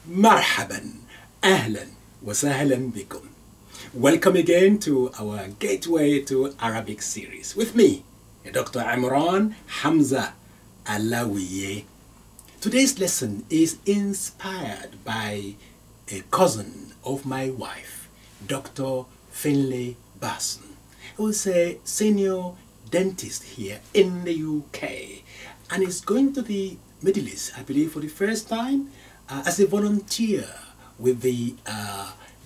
Marhaban, ahlan wa sahlan bikum. Welcome again to our Gateway to Arabic series with me, Dr. Imran Alawiye. Today's lesson is inspired by a cousin of my wife, Dr. Finlay Basson, who is a senior dentist here in the UK and is going to the Middle East, I believe, for the first time as a volunteer with the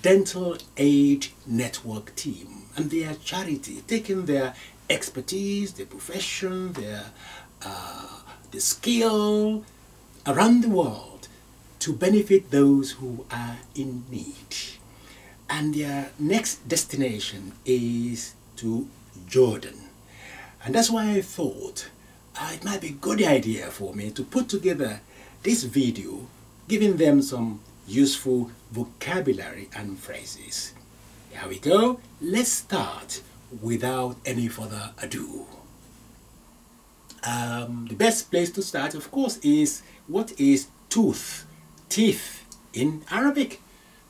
Dental Aid Network team and their charity, taking their expertise, their profession, their skill around the world to benefit those who are in need. And their next destination is to Jordan. And that's why I thought it might be a good idea for me to put together this video, giving them some useful vocabulary and phrases. Here we go. Let's start without any further ado. The best place to start, of course, is what is tooth, teeth in Arabic.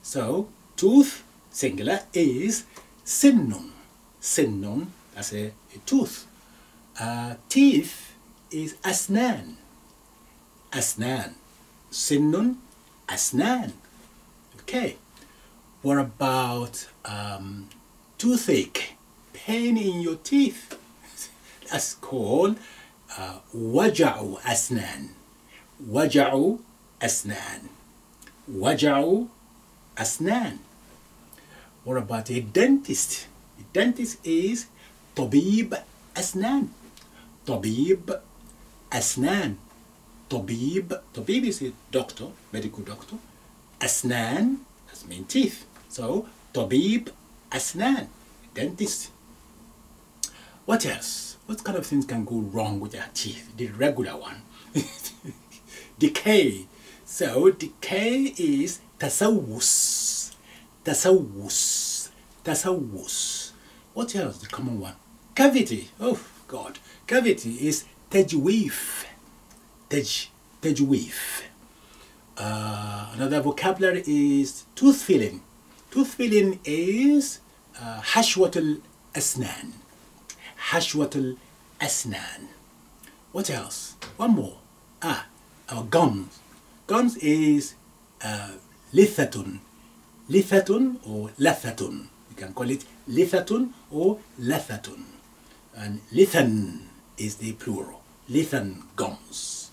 So tooth, singular, is sinnun. Sinnun, that's a tooth. Teeth is asnan. Asnan. Sinnun, asnan. Okay. What about toothache? Pain in your teeth. That's called waja'u asnan. Waja'u asnan. Waja'u asnan. What about a dentist? A dentist is tabib asnan. Tabib asnan. Tabib is a doctor, medical doctor. Asnan, that's mean teeth. So tabib asnan, dentist. What else? What kind of things can go wrong with their teeth? The regular one. Decay. So decay is tasawwus. Tasawwus. Tasawwus. What else? The common one. Cavity. Oh God. Cavity is tajweef. Tajweef. Another vocabulary is tooth filling. Tooth filling is hashwatul asnan. Hashwatul asnan. What else? One more. Gums. Gums is lithatun. Lithatun or lathatun. You can call it lithatun or lathatun. And lithan is the plural. Lithan, gums.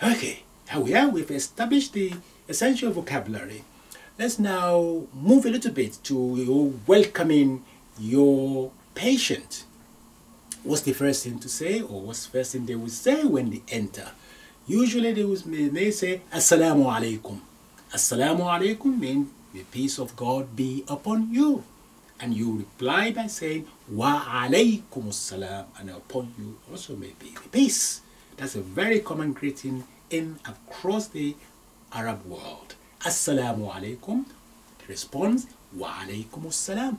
Okay, here we are. We've established the essential vocabulary. Let's now move a little bit to your welcoming your patient. What's the first thing to say, or what's the first thing they will say when they enter? Usually they may say Assalamu alaikum. Assalamu alaikum means the peace of God be upon you. And you reply by saying wa alaykum assalam, and upon you also may be the peace. That's a very common greeting in across the Arab world. Assalamu alaikum. The response wa alaykum assalam.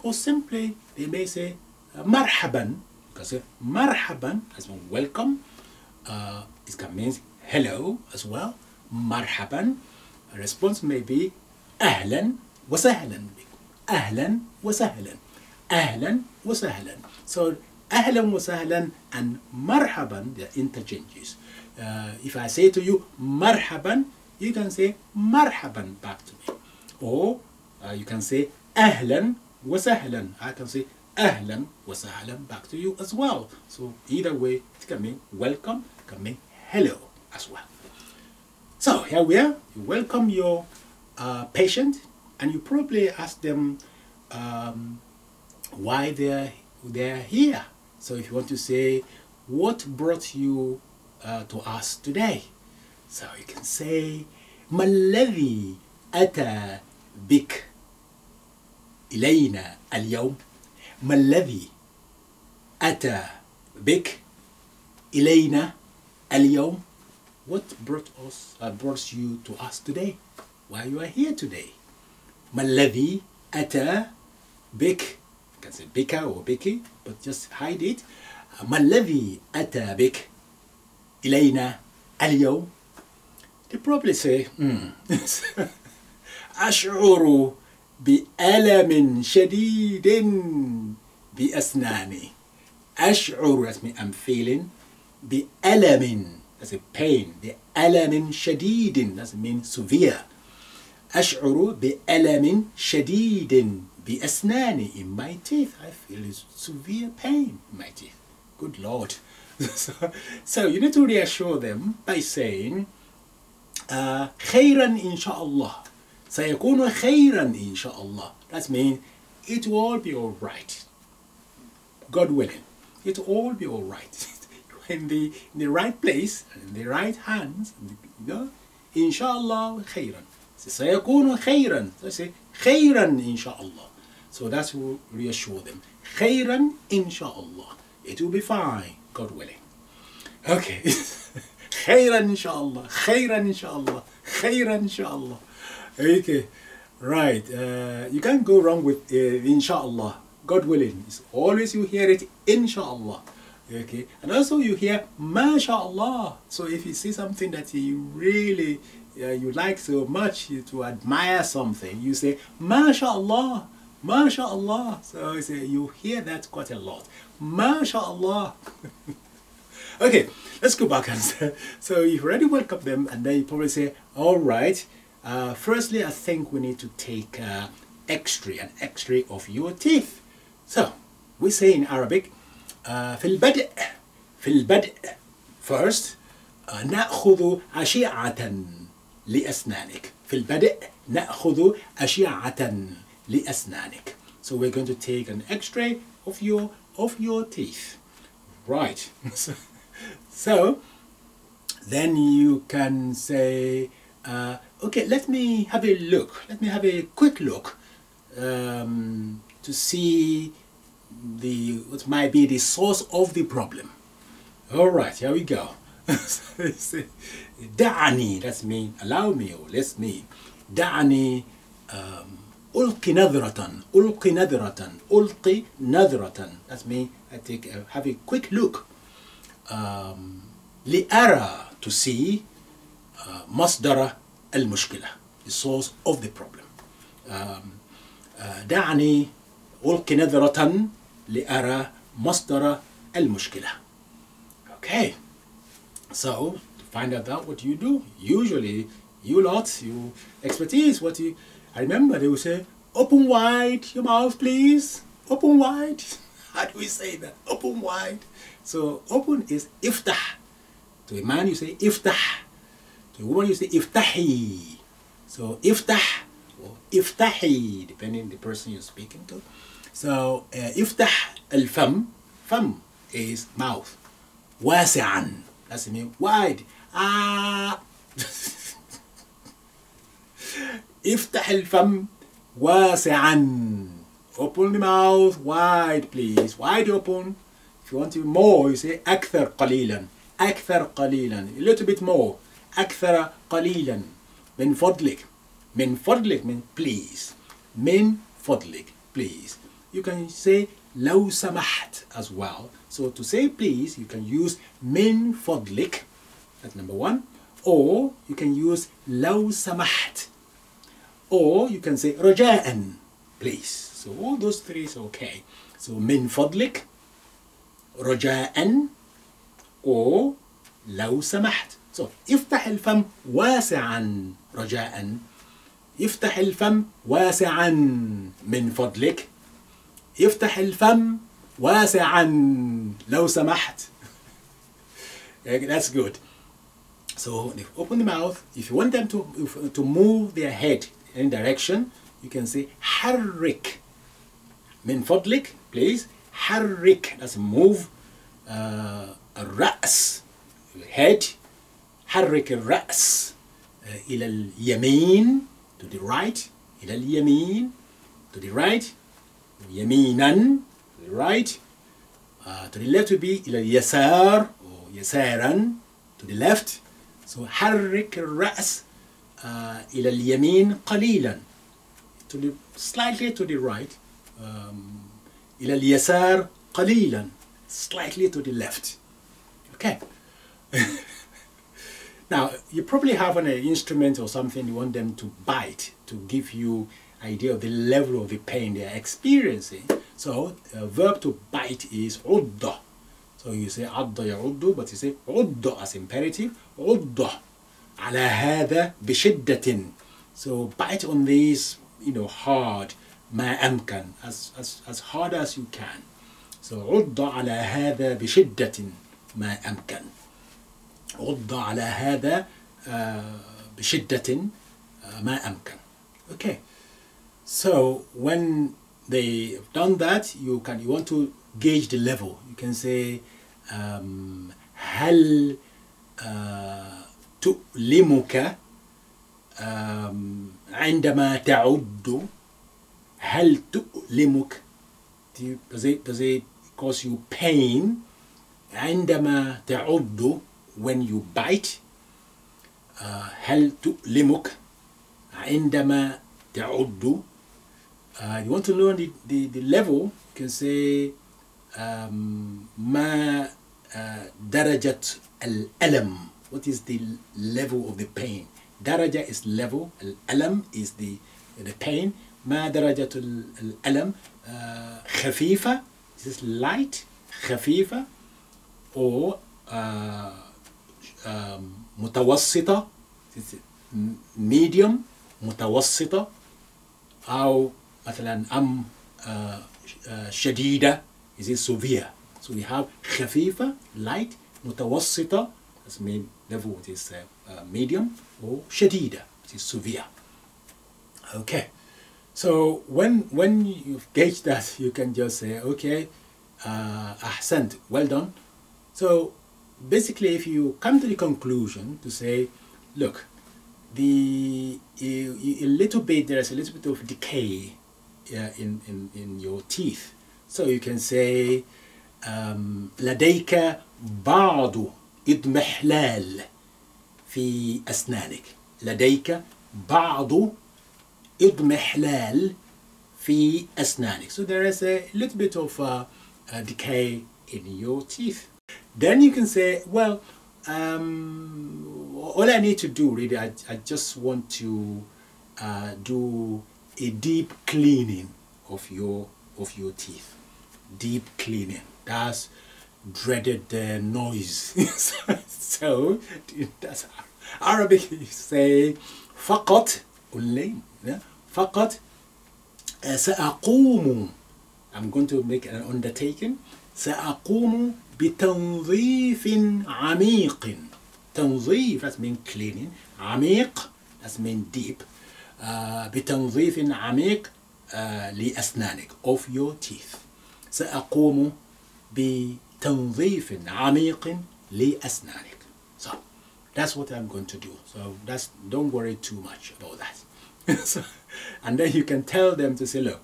Or simply they may say marhaban. You can say marhaban as well, welcome. It can mean hello as well. Marhaban. A response may be ahlan wa sahlan. Ahlan wa sahlan. Ahlan wa sahlan. So ahlan wa sahlan and marhaban, they are interchanges. If I say to you marhaban, you can say marhaban back to me. Or you can say ahlan wa sahlan. I can say ahlan wa sahlan back to you as well. So either way, it can mean welcome, it can mean hello as well. So here we are. You welcome your patient, and you probably ask them why they're here. So if you want to say, what brought you to us today? So you can say, ما الذي أتى بك إلينا اليوم? ما الذي أتى بك إلينا اليوم? What brought you to us today? Why you are here today? ما الذي أتى بك? You can say bika or biki, but just hide it. ما الذي أتى بك إلينا اليوم? they probably say, أشعر بألم شديد بأسناني. أشعر, that's me, I'm feeling. بألم, that's a pain. بألم شديد, that's mean severe. أشعر بألم شديد بأسناني, in my teeth. I feel severe pain in my teeth. Good Lord. So you need to reassure them by saying خيرا إن شاء الله. سيكون خيرا إن شاء الله. That means it will all be all right. God willing, it will all be all right. In the right place, in the right hands, you know, إن شاء الله خيرا. سيكون خيرا. So say خيرا إن شاء الله. So that's will reassure them. خيرا إن شاء الله. It will be fine, God willing. Okay. خيرا إن شاء الله. خيرا إن شاء الله. خيرا إن شاء الله. Okay. Right. You can't go wrong with Insha Allah. God willing. It's always you hear it Insha Allah. Okay. And also you hear MashaAllah. So if you see something that you really you like so much, to admire something, you say MashaAllah. MashaAllah. So you hear that quite a lot. MashaAllah. Okay, let's go back and say, so you've already welcomed them, and then you probably say, all right, firstly, I think we need to take an X-ray of your teeth. So we say in Arabic, في البدء first نأخذ أشعة لأسنانك. في البدء نأخذ أشعة لأسنانك. So we're going to take an X-ray of your teeth. Right. So then you can say, okay, let me have a look. Let me have a quick look to see what might be the source of the problem. All right, here we go. دعني, that's mean allow me or let me. دعني ألقي نظرة. That's mean I have a quick look. لأرى, to see, مصدر المشكلة, the source of the problem. دعني ألقي نظرة لأرى مصدر المشكلة. Okay, so to find out what you do, usually you expertise, I remember they would say, open wide your mouth please, open wide. How do we say that? Open wide. So open is iftah. To a man you say iftah. To a woman you say iftahi. So iftah or iftahi, depending on the person you're speaking to. So iftah al-fam. Fam is mouth. Wasi'an. That's the mean wide. Iftah al-fam wasi'an. Open the mouth wide, please. Wide open. If you want to more, you say أكثر قليلا. أكثر قليلا. A little bit more. أكثر قليلا. من فضلك. من فضلك means please. من فضلك, please. You can say لو سمحت as well. So to say please, you can use من فضلك. That's number one. Or you can use لو سمحت. Or you can say رجاء, please. So all those three is okay. So من فضلك, رجاء, or لو سمحت. So افتح الفم واسعا رجاء. افتح الفم واسعا من فضلك. افتح الفم واسعا لو سمحت. Okay, that's good. So if open the mouth, if you want them to move their head in direction, you can say حرك. من فضلك, please. حرك, that's move الرأس, head. حرك الرأس إلى اليمين, to the right. إلى اليمين, to the right. يمينا, to the right. To the left will be إلى اليسار or يسارا, to the left. So حرك الرأس إلى اليمين قليلا, slightly to the right. إلى اليسار قليلا, slightly to the left. Okay. Now, you probably have an instrument or something you want them to bite to give you idea of the level of the pain they are experiencing. So, a verb to bite is udda. So you say adda ya'uddu, but you say udda as imperative. Udda ala hada bishiddatin. So bite on these, hard, ma amkan, as hard as you can. So udda ala hada bishiddatin ma amkan. Udda ala hada bishiddatin ma amkan. Okay. So when they have done that, you want to gauge the level. You can say هل تؤلمك عندما تعد. هل تؤلمك, does it cause you pain عندما تعد, when you bite. هل تؤلمك عندما تعد. You want to learn the level, you can say ما درجة الألم. What is the level of the pain? درجة is level, الألم is the pain. ما درجة الألم. خفيفة, this is light, خفيفة, or متوسطة, this is medium, متوسطة, أو مثلا شديدة, is it severe. So we have خفيفة, light, متوسطة, that's mean level, it is medium, or شديدة, it is severe. Okay, so when you gauge that, you can just say, okay, أحسنت, well done. So basically, if you come to the conclusion to say, look, there's a little bit of decay in your teeth. So you can say لديك بعض اضمحلال في أسنانك. لديك بعض اضمحلال في أسنانك. So there is a little bit of decay in your teeth. Then you can say, well, all I need to do really, I just want to do a deep cleaning of your teeth. Deep cleaning. That's dreaded noise. So that's Arabic. You say فقط, only. فقط سأقوم. I'm going to make an undertaking. سأقوم بتنظيف عميق. تنظيف, that means cleaning. عميق, that means deep. بتنظيف عميق لأسنانك, of your teeth. سأقوم بتنظيف عميق لأسنانك. So that's what I'm going to do. So don't worry too much about that. So, and then you can tell them to say, look,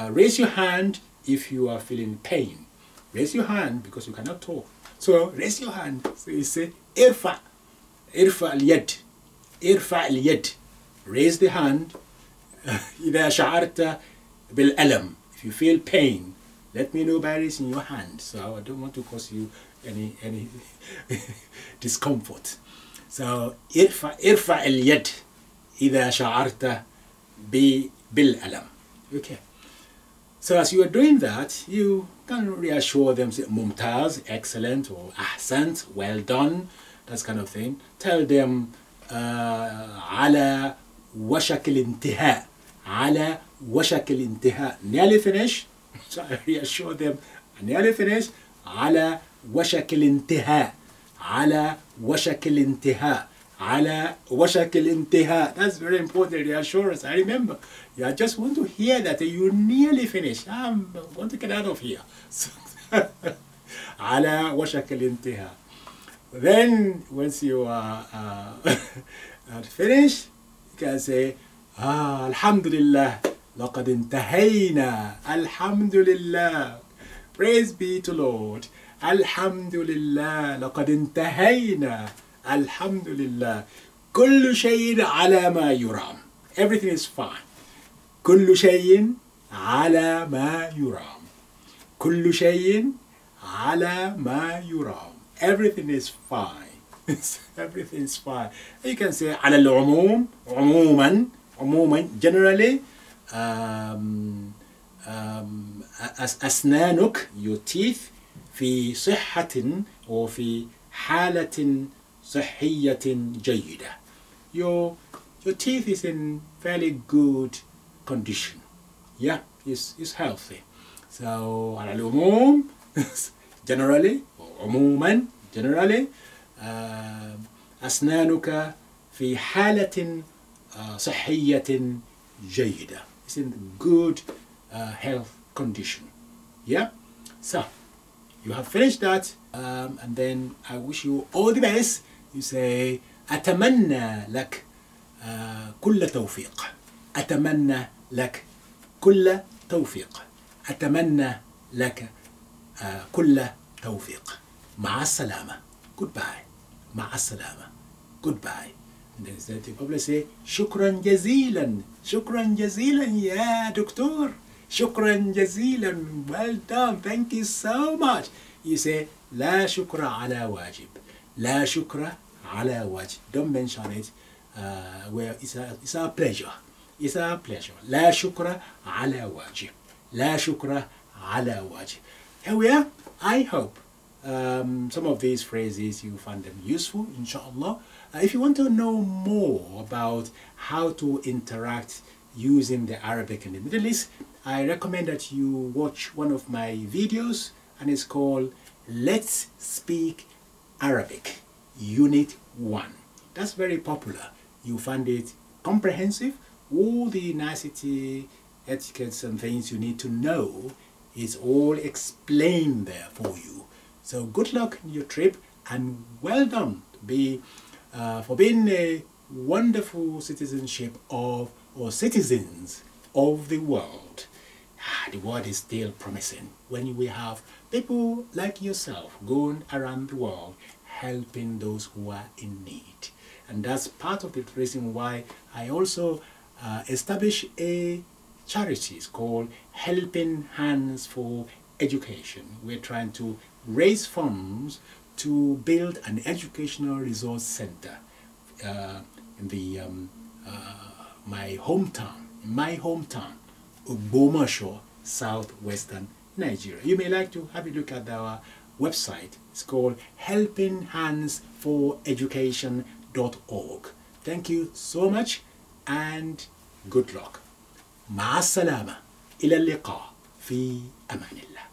raise your hand if you are feeling pain. Raise your hand because you cannot talk. So raise your hand. So you say ارفع اليد. ارفع اليد. Raise the hand. إذا شعرت بالألم. If you feel pain, let me know by raising your hand. So I don't want to cause you any discomfort. So ارفع اليد إذا شعرت بالألم. Okay. So as you are doing that, you can reassure them, say mumtaz, excellent, or ahsant, well done, that kind of thing. Tell them على وشك الانتهاء. على وشك الانتهاء. Nearly finished. So I reassure them, nearly finished. على وشك الانتهاء. على وشك الانتهاء. على وشك الانتهاء. That's very important reassurance. I remember. Yeah, I just want to hear that you're nearly finished. I want to get out of here. على وشك الانتهاء. Then once you are finished, you can say, الحمد لله لقد انتهينا. الحمد لله. Praise be to Lord. الحمد لله لقد انتهينا. الحمد لله. كل شيء على ما يرام. Everything is fine. كل شيء على ما يرام. كل شيء على ما يرام. Everything is fine. Everything's fine. You can say على العموم عموما generally أسنانك your teeth في صحة or في حالة صحية جيدة. Your teeth is in fairly good condition. Yeah, it's healthy. So على العموم generally or عموما generally أسنانك في حالة صحية جيدة. It's in good health condition. Yeah. So you have finished that, and then I wish you all the best. You say أتمنى لك كل توفيق. أتمنى لك كل توفيق. أتمنى لك كل توفيق. مع السلامة. Goodbye. مع السلامة. Goodbye. And then the public say شكرا جزيلا. شكرا جزيلا يا دكتور. شكرا جزيلا. Well done. Thank you so much. You say لا شكر على واجب. لا شكر على واجب. Don't mention it. Well, it's a pleasure. It's a pleasure. لا شكر على واجب. لا شكر على واجب. Here we are. I hope some of these phrases you find them useful, inshallah. If you want to know more about how to interact using the Arabic in the Middle East, I recommend that you watch one of my videos, and it's called Let's Speak Arabic Unit 1. That's very popular. You find it comprehensive. All the nicety, etiquettes and things you need to know is all explained there for you. So good luck in your trip, and well done for being a wonderful citizenship of, or citizens of the world. The world is still promising when we have people like yourself going around the world helping those who are in need. And that's part of the reason why I also established a charity called Helping Hands for Education. We're trying to raise funds to build an educational resource center in the my hometown, Ogbomoso, southwestern Nigeria. You may like to have a look at our website. It's called helpinghandsforeducation.org. Thank you so much and good luck. مع السلامة. إلى اللقاء في أمان الله.